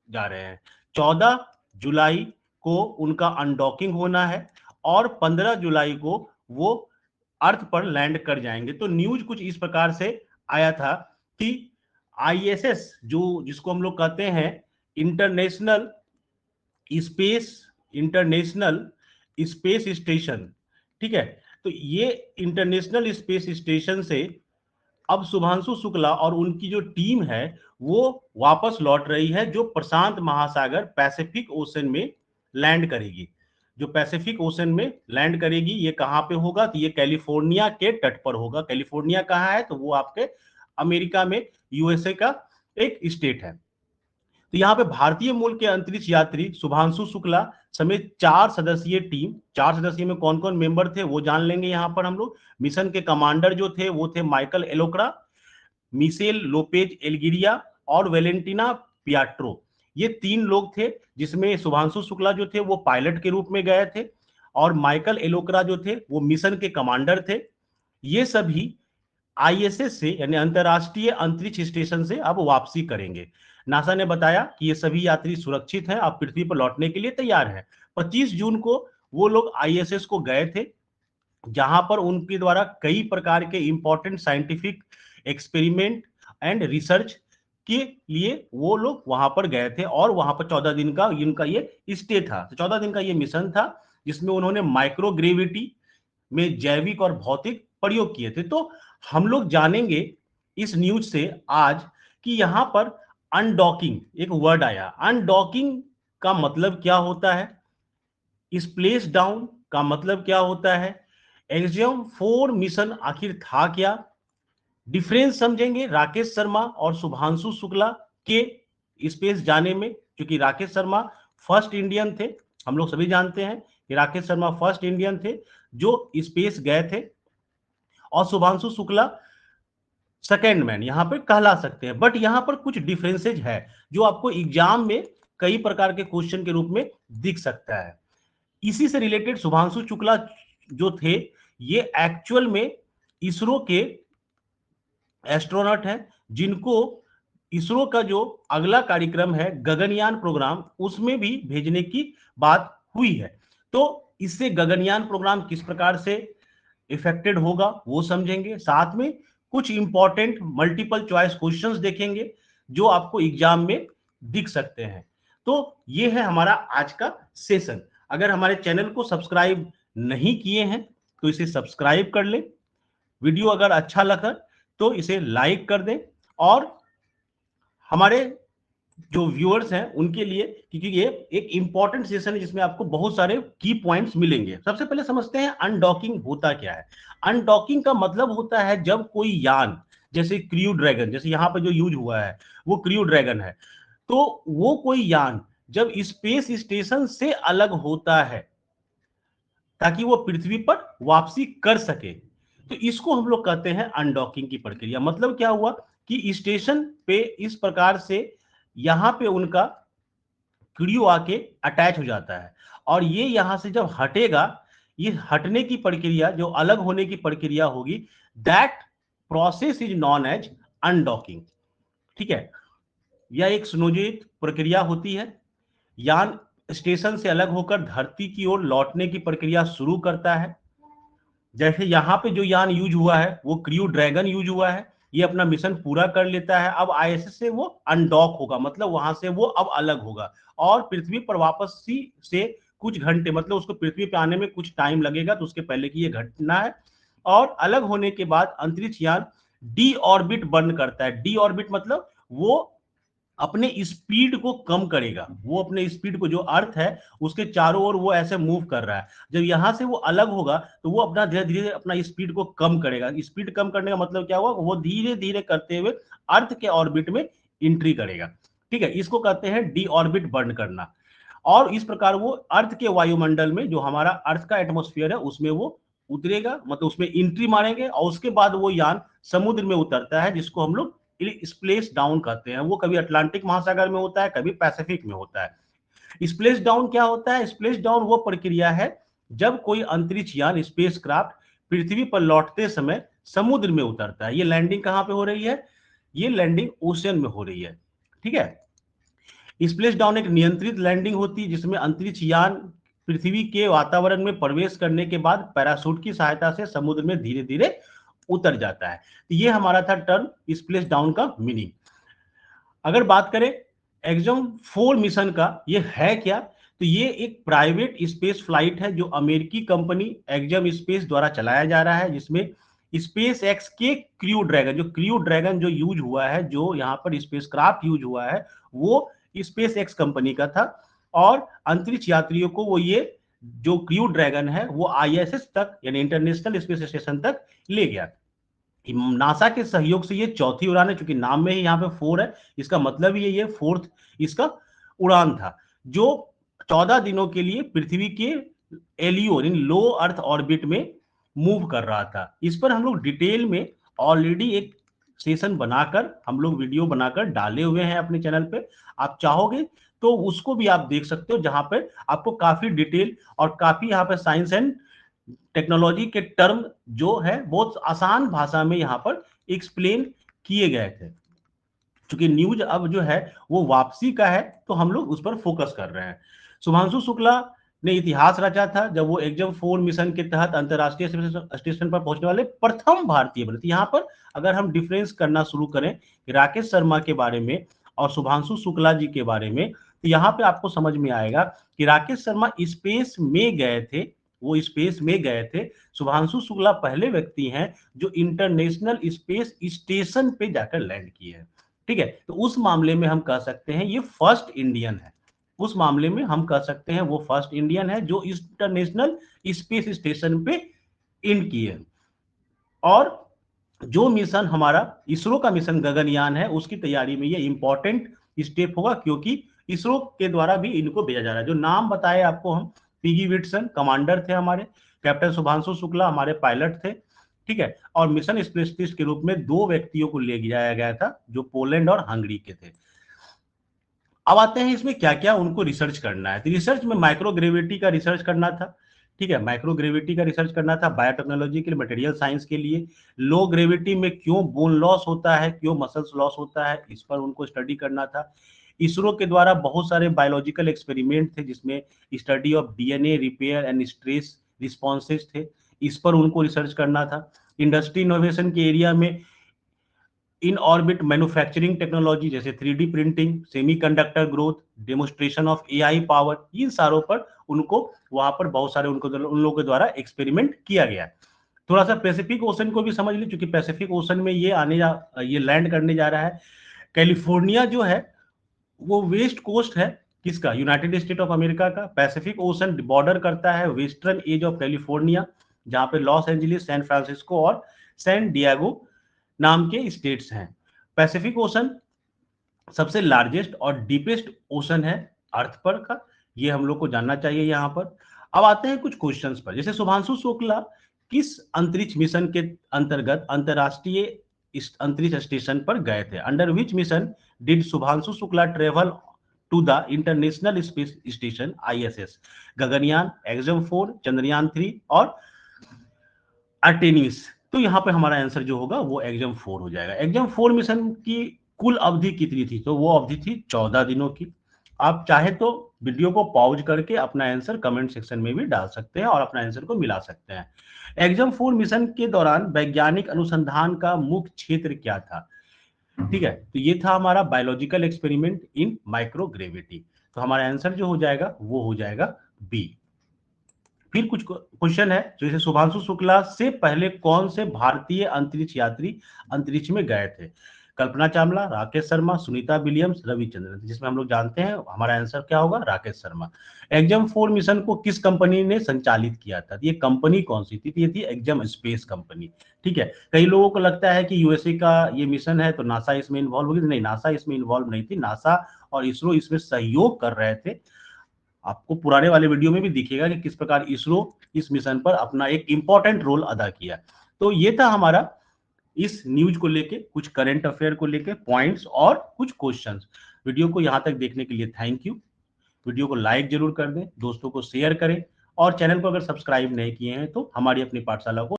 जा रहे हैं। 14 जुलाई को उनका अनडॉकिंग होना है और 15 जुलाई को वो अर्थ पर लैंड कर जाएंगे। तो न्यूज कुछ इस प्रकार से आया था कि आईएसएस जो जिसको हम लोग कहते हैं international space international space station, ठीक है, तो ये इंटरनेशनल स्पेस स्टेशन से अब शुभांशु शुक्ला और उनकी जो टीम है वो वापस लौट रही है, जो प्रशांत महासागर पैसिफिक ओशन में लैंड करेगी। जो पैसिफिक ओशन में लैंड करेगी ये कहां पे होगा, तो ये कैलिफोर्निया के तट पर होगा। कैलिफोर्निया कहां है, तो वो आपके अमेरिका में, यूएसए का एक स्टेट है। तो यहाँ पे भारतीय मूल के अंतरिक्ष यात्री शुभांशु शुक्ला समेत 4 सदस्यीय टीम, 4 सदस्यीय में कौन कौन मेंबर थे वो जान लेंगे यहाँ पर हम लोग। मिशन के कमांडर जो थे वो थे माइकल एलोक्रा, मिशेल लोपेज एल्गिरिया और वेलेंटिना पियाट्रो। ये 3 लोग थे, जिसमें शुभांशु शुक्ला जो थे वो पायलट के रूप में गए थे और माइकल एलोक्रा जो थे वो मिशन के कमांडर थे। ये सभी आईएसएस से यानी अंतरराष्ट्रीय अंतरिक्ष स्टेशन से अब वापसी करेंगे। नासा ने बताया कि ये सभी यात्री सुरक्षित हैं, अब पृथ्वी पर लौटने के लिए तैयार हैं। 25 जून को वो लोग आईएसएस को गए थे, जहां पर उनके द्वारा कई प्रकार के important scientific experiment and research के लिए वो लोग वहां पर गए थे और वहां पर 14 दिन का इनका ये स्टे था। तो 14 दिन का ये मिशन था, जिसमें उन्होंने माइक्रोग्रेविटी में जैविक और भौतिक प्रयोग किए थे। तो हम लोग जानेंगे इस न्यूज से आज कि यहां पर अनडॉकिंग एक वर्ड आया। अनडॉकिंग का मतलब क्या होता है, स्प्लेश डाउन का मतलब क्या होता है, एक्सियम 4 मिशन आखिर था क्या, डिफरेंस समझेंगे राकेश शर्मा और शुभांशु शुक्ला के स्पेस जाने में, क्योंकि राकेश शर्मा फर्स्ट इंडियन थे। हम लोग सभी जानते हैं कि राकेश शर्मा फर्स्ट इंडियन थे जो स्पेस गए थे, और शुभांशु शुक्ला सेकेंड मैन यहां पर कहला सकते हैं। बट यहां पर कुछ डिफरेंसेज है जो आपको एग्जाम में कई प्रकार के क्वेश्चन के रूप में दिख सकता है। इसी से रिलेटेड शुभांशु शुक्ला जो थे ये एक्चुअल में इसरो के एस्ट्रोनॉट हैं, जिनको इसरो का जो अगला कार्यक्रम है गगनयान प्रोग्राम, उसमें भी भेजने की बात हुई है। तो इससे गगनयान प्रोग्राम किस प्रकार से इफेक्टेड होगा वो समझेंगे, साथ में कुछ इंपॉर्टेंट मल्टीपल चॉइस क्वेश्चंस देखेंगे जो आपको एग्जाम में दिख सकते हैं। तो ये है हमारा आज का सेशन। अगर हमारे चैनल को सब्सक्राइब नहीं किए हैं तो इसे सब्सक्राइब कर लें, वीडियो अगर अच्छा लगा तो इसे लाइक कर दें, और हमारे जो व्यूअर्स हैं उनके लिए, क्योंकि ये एक इंपॉर्टेंट सेशन है जिसमें आपको बहुत सारे की पॉइंट्स मिलेंगे। सबसे पहले समझते हैं अनडॉकिंग होता क्या है। अनडॉकिंग का मतलब होता है जब कोई यान, जैसे क्रू ड्रैगन, जैसे यहाँ पर जो यूज हुआ है वो क्रू ड्रैगन है, तो वो कोई यान जब स्पेस स्टेशन से अलग होता है ताकि वो पृथ्वी पर वापसी कर सके, तो इसको हम लोग कहते हैं अनडॉकिंग की प्रक्रिया। मतलब क्या हुआ कि स्टेशन पे इस प्रकार से यहां पे उनका क्रू आके अटैच हो जाता है, और ये यहां से जब हटेगा, ये हटने की प्रक्रिया जो अलग होने की प्रक्रिया होगी, that process is known as undocking. ठीक है, यह एक सुनियोजित प्रक्रिया होती है। यान स्टेशन से अलग होकर धरती की ओर लौटने की प्रक्रिया शुरू करता है। जैसे यहाँ पे जो यान यूज हुआ है वो क्रू ड्रैगन यूज हुआ है, ये अपना मिशन पूरा कर लेता है। अब आईएसएस से वो अनडॉक होगा, मतलब वहां से वो अब अलग होगा और पृथ्वी पर वापस से कुछ घंटे, मतलब उसको पृथ्वी पे आने में कुछ टाइम लगेगा, तो उसके पहले की ये घटना है। और अलग होने के बाद अंतरिक्ष यान डी ऑर्बिट बर्न करता है। डी ऑर्बिट मतलब वो अपने स्पीड को कम करेगा, वो अपने स्पीड को, जो अर्थ है उसके चारों ओर वो ऐसे मूव कर रहा है, जब यहां से वो अलग होगा तो वो अपना धीरे धीरे अपना स्पीड को कम करेगा। स्पीड कम करने का मतलब क्या हुआ, वो धीरे धीरे करते हुए अर्थ के ऑर्बिट में एंट्री करेगा। ठीक है, इसको कहते हैं डी ऑर्बिट बर्न करना। और इस प्रकार वो अर्थ के वायुमंडल में, जो हमारा अर्थ का एटमोस्फियर है, उसमें वो उतरेगा, मतलब उसमें एंट्री मारेंगे, और उसके बाद वो यान समुद्र में उतरता है, जिसको हम लोग स्प्लेश डाउन कहते हैं। वो कभी अटलांटिक महासागर में होता है, कभी पैसिफिक में होता है। स्प्लेश डाउन क्या होता है, स्प्लेश डाउन वो प्रक्रिया है जब कोई अंतरिक्ष यान स्पेस क्राफ्ट पृथ्वी पर लौटते समय समुद्र में उतरता है। ये लैंडिंग कहां पे हो रही है, ये लैंडिंग ओशन में हो रही है। ठीक है, स्प्लेश डाउन एक नियंत्रित लैंडिंग होती है जिसमें अंतरिक्ष यान पृथ्वी के वातावरण में प्रवेश करने के बाद पैराशूट की सहायता से समुद्र में धीरे धीरे उतर जाता है। तो ये हमारा था टर्म स्प्लेश डाउन का मीनिंग। अगर बात करें एक्सम 4 मिशन का, ये है क्या? तो ये एक प्राइवेट स्पेस फ्लाइट है जो अमेरिकी कंपनी एक्सम स्पेस द्वारा चलाया जा रहा है, जिसमें स्पेस एक्स के क्रू ड्रैगन जो यूज हुआ है, जो यहाँ पर स्पेस क्राफ्ट यूज हुआ है, वो स्पेस एक्स कंपनी का था। और अंतरिक्ष यात्रियों को वो ये जो क्रू ड्रैगन है वो ISS तक यानी इंटरनेशनल स्पेस स्टेशन तक ले गया। नासा के सहयोग से ये चौथी उड़ान है, चूंकि नाम में ही यहाँ पे 4 है, इसका मतलब ये 4th इसका उड़ान था, जो 14 दिनों के लिए पृथ्वी के LEO लो अर्थ ऑर्बिट में मूव कर रहा था। इस पर हम लोग डिटेल में ऑलरेडी एक सेशन बनाकर, हम लोग वीडियो बनाकर डाले हुए हैं अपने चैनल पे। आप चाहोगे तो उसको भी आप देख सकते हो, जहां पे आपको काफी डिटेल और काफी यहाँ पे साइंस एंड टेक्नोलॉजी के टर्म जो है बहुत आसान भाषा में यहाँ पर एक्सप्लेन किए गए थे। चूंकि न्यूज अब जो है वो वापसी का है, तो हम लोग उस पर फोकस कर रहे हैं। शुभांशु शुक्ला ने इतिहास रचा था जब वो एक्सम 4 मिशन के तहत अंतरराष्ट्रीय स्टेशन पर पहुंचने वाले प्रथम भारतीय बने थे। यहाँ पर अगर हम डिफरेंस करना शुरू करें राकेश शर्मा के बारे में और शुभांशु शुक्ला जी के बारे में, तो यहाँ पे आपको समझ में आएगा कि राकेश शर्मा स्पेस में गए थे, वो स्पेस में गए थे। शुभांशु शुक्ला पहले व्यक्ति हैं जो इंटरनेशनल स्पेस स्टेशन पे जाकर लैंड किए हैं। ठीक है, तो उस मामले में हम कह सकते हैं ये फर्स्ट इंडियन है। उस मामले में हम कह सकते हैं वो फर्स्ट इंडियन है जो इंटरनेशनल स्पेस स्टेशन पे इन किए। और जो मिशन हमारा इसरो का मिशन गगनयान है, उसकी तैयारी में ये इंपॉर्टेंट स्टेप होगा, क्योंकि इसरो के द्वारा भी इनको भेजा जा रहा है। जो नाम बताए आपको हम, पीगी विट्सन कमांडर थे हमारे, कैप्टन शुभांशु शुक्ला हमारे पायलट थे। ठीक है, और मिशन स्पेशलिस्ट के रूप में 2 व्यक्तियों को ले जाया गया था जो पोलैंड और हंगरी के थे। अब आते हैं इसमें क्या क्या उनको रिसर्च करना है। तो रिसर्च में माइक्रोग्रेविटी का रिसर्च करना था। ठीक है, माइक्रोग्रेविटी का रिसर्च करना था बायोटेक्नोलॉजी के लिए, मटेरियल साइंस के लिए। लो ग्रेविटी में क्यों बोन लॉस होता है, क्यों मसल्स लॉस होता है, इस पर उनको स्टडी करना था। इसरो के द्वारा बहुत सारे बायोलॉजिकल एक्सपेरिमेंट थे जिसमें study of DNA repair and stress responses थे, इस पर उनको रिसर्च करना था। इंडस्ट्री इनोवेशन के एरिया में इन ऑर्बिट मैन्युफैक्चरिंग टेक्नोलॉजी जैसे 3D printing, semiconductor growth, demonstration of AI power, इन सारों पर उनको वहां पर बहुत सारे उन लोगों के द्वारा एक्सपेरिमेंट किया गया। थोड़ा सा पैसिफिक ओशन को भी समझ ली, क्योंकि पैसिफिक ओशन में ये लैंड करने जा रहा है। कैलिफोर्निया जो है वो वेस्ट कोस्ट है किसका, यूनाइटेड स्टेट ऑफ अमेरिका का। पैसिफिक ओशन बॉर्डर करता है वेस्टर्न एज ऑफ कैलिफोर्निया, जहां पे लॉस एंजलिस, सैन फ्रांसिस्को और सैन डिएगो नाम के स्टेट्स हैं। पैसिफिक ओशन सबसे लार्जेस्ट और डीपेस्ट ओशन है अर्थ पर का, ये हम लोग को जानना चाहिए यहाँ पर। अब आते हैं कुछ क्वेश्चंस पर, जैसे शुभांशु शुक्ला किस अंतरिक्ष मिशन के अंतर्गत अंतरराष्ट्रीय अंतरिक्ष स्टेशन पर गए थे। Under which mission did Shubhanshu Shukla travel to the international space station ISS। Gaganyaan, Axiom 4, Chandrayaan 3 और आर्टेमिस। तो यहाँ पे हमारा आंसर जो होगा वो एक्सम 4 हो जाएगा। एक्सम 4 मिशन की कुल अवधि कितनी थी, तो वो अवधि थी 14 दिनों की। आप चाहे तो वीडियो को पॉज करके अपना आंसर कमेंट सेक्शन में भी डाल सकते हैं और अपना आंसर को मिला सकते हैं। एक्सम 4 मिशन के दौरान वैज्ञानिक अनुसंधान का मुख्य क्षेत्र क्या था। ठीक है, तो ये था हमारा बायोलॉजिकल एक्सपेरिमेंट इन माइक्रोग्रेविटी। तो हमारा आंसर जो हो जाएगा वो हो जाएगा बी। फिर कुछ क्वेश्चन है, जैसे शुभांशु शुक्ला से पहले कौन से भारतीय अंतरिक्ष यात्री अंतरिक्ष में गए थे। कल्पना चावला, राकेश शर्मा, सुनीता विलियम्स, रविचंद्रन, जिसमें हम लोग जानते हैं हमारा आंसर क्या होगा, राकेश शर्मा। एक्सम 4 मिशन को किस कंपनी ने संचालित किया था, ये कंपनी कौन सी थी, ये थी एक्सम स्पेस कंपनी। ठीक है, कई लोगों को लगता है कि यूएसए का ये मिशन है तो नासा इसमें इन्वॉल्व होगी, नहीं, नासा इसमें इन्वॉल्व नहीं थी। नासा और इसरो इसमें सहयोग कर रहे थे। आपको पुराने वाले वीडियो में भी दिखेगा कि किस प्रकार इसरो इस मिशन पर अपना एक इंपॉर्टेंट रोल अदा किया। तो ये था हमारा इस न्यूज को लेके, कुछ करंट अफेयर को लेके पॉइंट्स और कुछ क्वेश्चंस। वीडियो को यहां तक देखने के लिए थैंक यू। वीडियो को लाइक जरूर कर दें, दोस्तों को शेयर करें और चैनल को अगर सब्सक्राइब नहीं किए हैं तो हमारी अपनी पाठशाला को